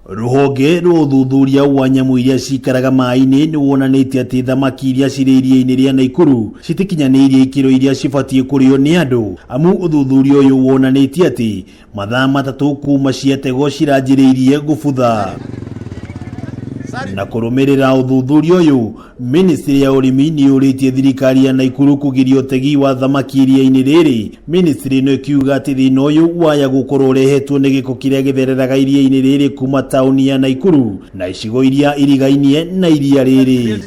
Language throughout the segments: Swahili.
Ruhonge rwa uthuthuria wa nyamu iria cikaraga mai-ini ni wonanitie ati thamaki iria cirĩ iria-ini ria Nakuru citikinyanirie ikiro iria cibatie kurio ni andu. Amu uthuthuria uyu wonanitie ati mathaa 3 kuma ciategwo ciranjĩrĩirie gũbutha. Na kurumirira uthuthuria uyu, Ministry ya Urimi ni yuritie thirikari ya Nakuru kugiria utegi wa thamaki iria-ini riri. Ministry no ikiuga ati thina uyu waya gukorwo urehetwo ni giko kiria githereraga iria-ini riri kuma tauni ya Nakuru na icigo iria irigainie na iria riri.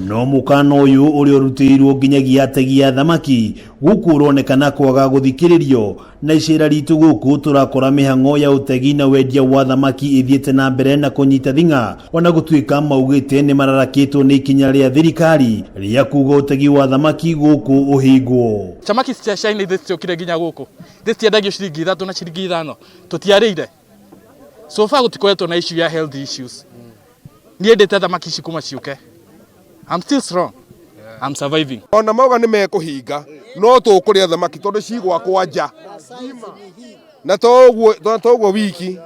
No mukano uyu uri urutirwo nginyagia ategi a thamaki guku uronekana kwaga guthikiririo, na icira ritu guku turakora mihango ya utegi na wendia wa thamaki ithiete na mbere na kunyita thinga, ona gutuika maugite ni mararakitwo ni ikinya ria thirikari ria kuuga utegi wa thamaki guku uhingwo. Thamaki cia ciina ithiciokire nginya guku thiciendagio ciringi 3 na ciringi 5 tutiarĩire. So far gutikoretwo na issue ya health issues. Ni endete thamaki cikuma ciuke. I'm still strong. I'm surviving. Ona mauga ni mekuhinga no tukuria thamaki tondu cigwa kwanja na toguo wiki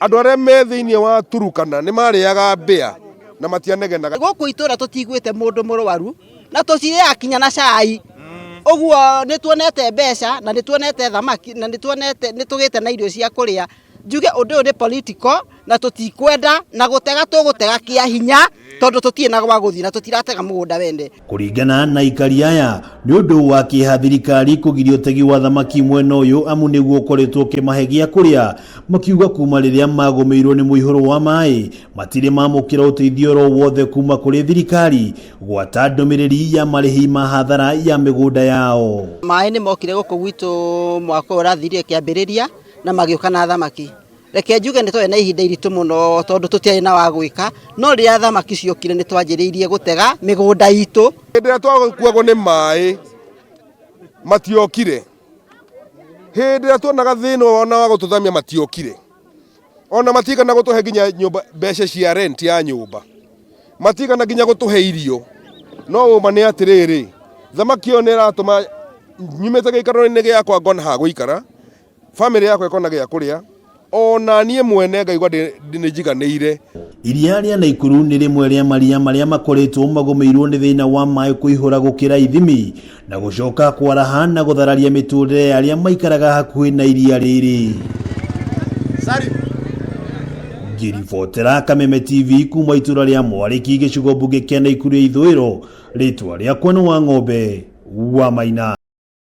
andu aria me thiini wa Turukana ni mariaga mbia na matianegenaga. Guku itura tutigwite mundu murwaru na tucire akinya na cai uguo ni tuonete mbeca na ni tuonete thamaki na ni tuonete ni tugite na irio cia kuria. Njuge undu ni political na tutikwenda na gutega tugutega kia hinya tondu tutie na gwa guthii na tutiratega mugunda wende. Kuringana na ikari aya ni undu wa kiha thirikari kugiria utegi wa thamaki mwena uyu, amu niguo ukoretwo kimahegia kuria, makiuga kuma riria magomeirwo ni muihuro wa mai matire mamukira uteithio ro wothe kuma kuri thirikari gwata ndomiriri ya marihi ma hathara ya migunda yao. Mai ni mokire guku gwitu mwaka urathirire kiambiriria na magioka na thamaki. Reke njuge ni twae na ihinda iritu muno tondu tutiari na wa gwika, no ria thamaki ciokire ni twanjiriirie gutega migunda itu. Hindira twakuagwo ni mai matiokire, hindira tuonaga thina ona wa gututhamia matiokire, ona matigana gutuhe nginya nyumba mbeca cia rent ya nyumba, matigana nginya gutuhe irio. No uma ni atiriri thamaki yo ni ratuma nyumite giikaro-ini giakwa ngona ha guikara, family yakwa ikona gia kuria, ona nie mwene ngaigwa ndinijiganire. Iria ria Nakuru ni rimwe ria maria makoretwo magomeirwo ni thina wa mai kuihura gukira ithimi na gucoka kwaraha na guthararia miturire aria maikaraga hakuhi na iria riri. Ngiribotera Kameme TV kuma itura ria Mwariki gicigo mbunge kia Nakuru ya ithwiro, ritwa riakwa ni wa ng'ombe wa Maina.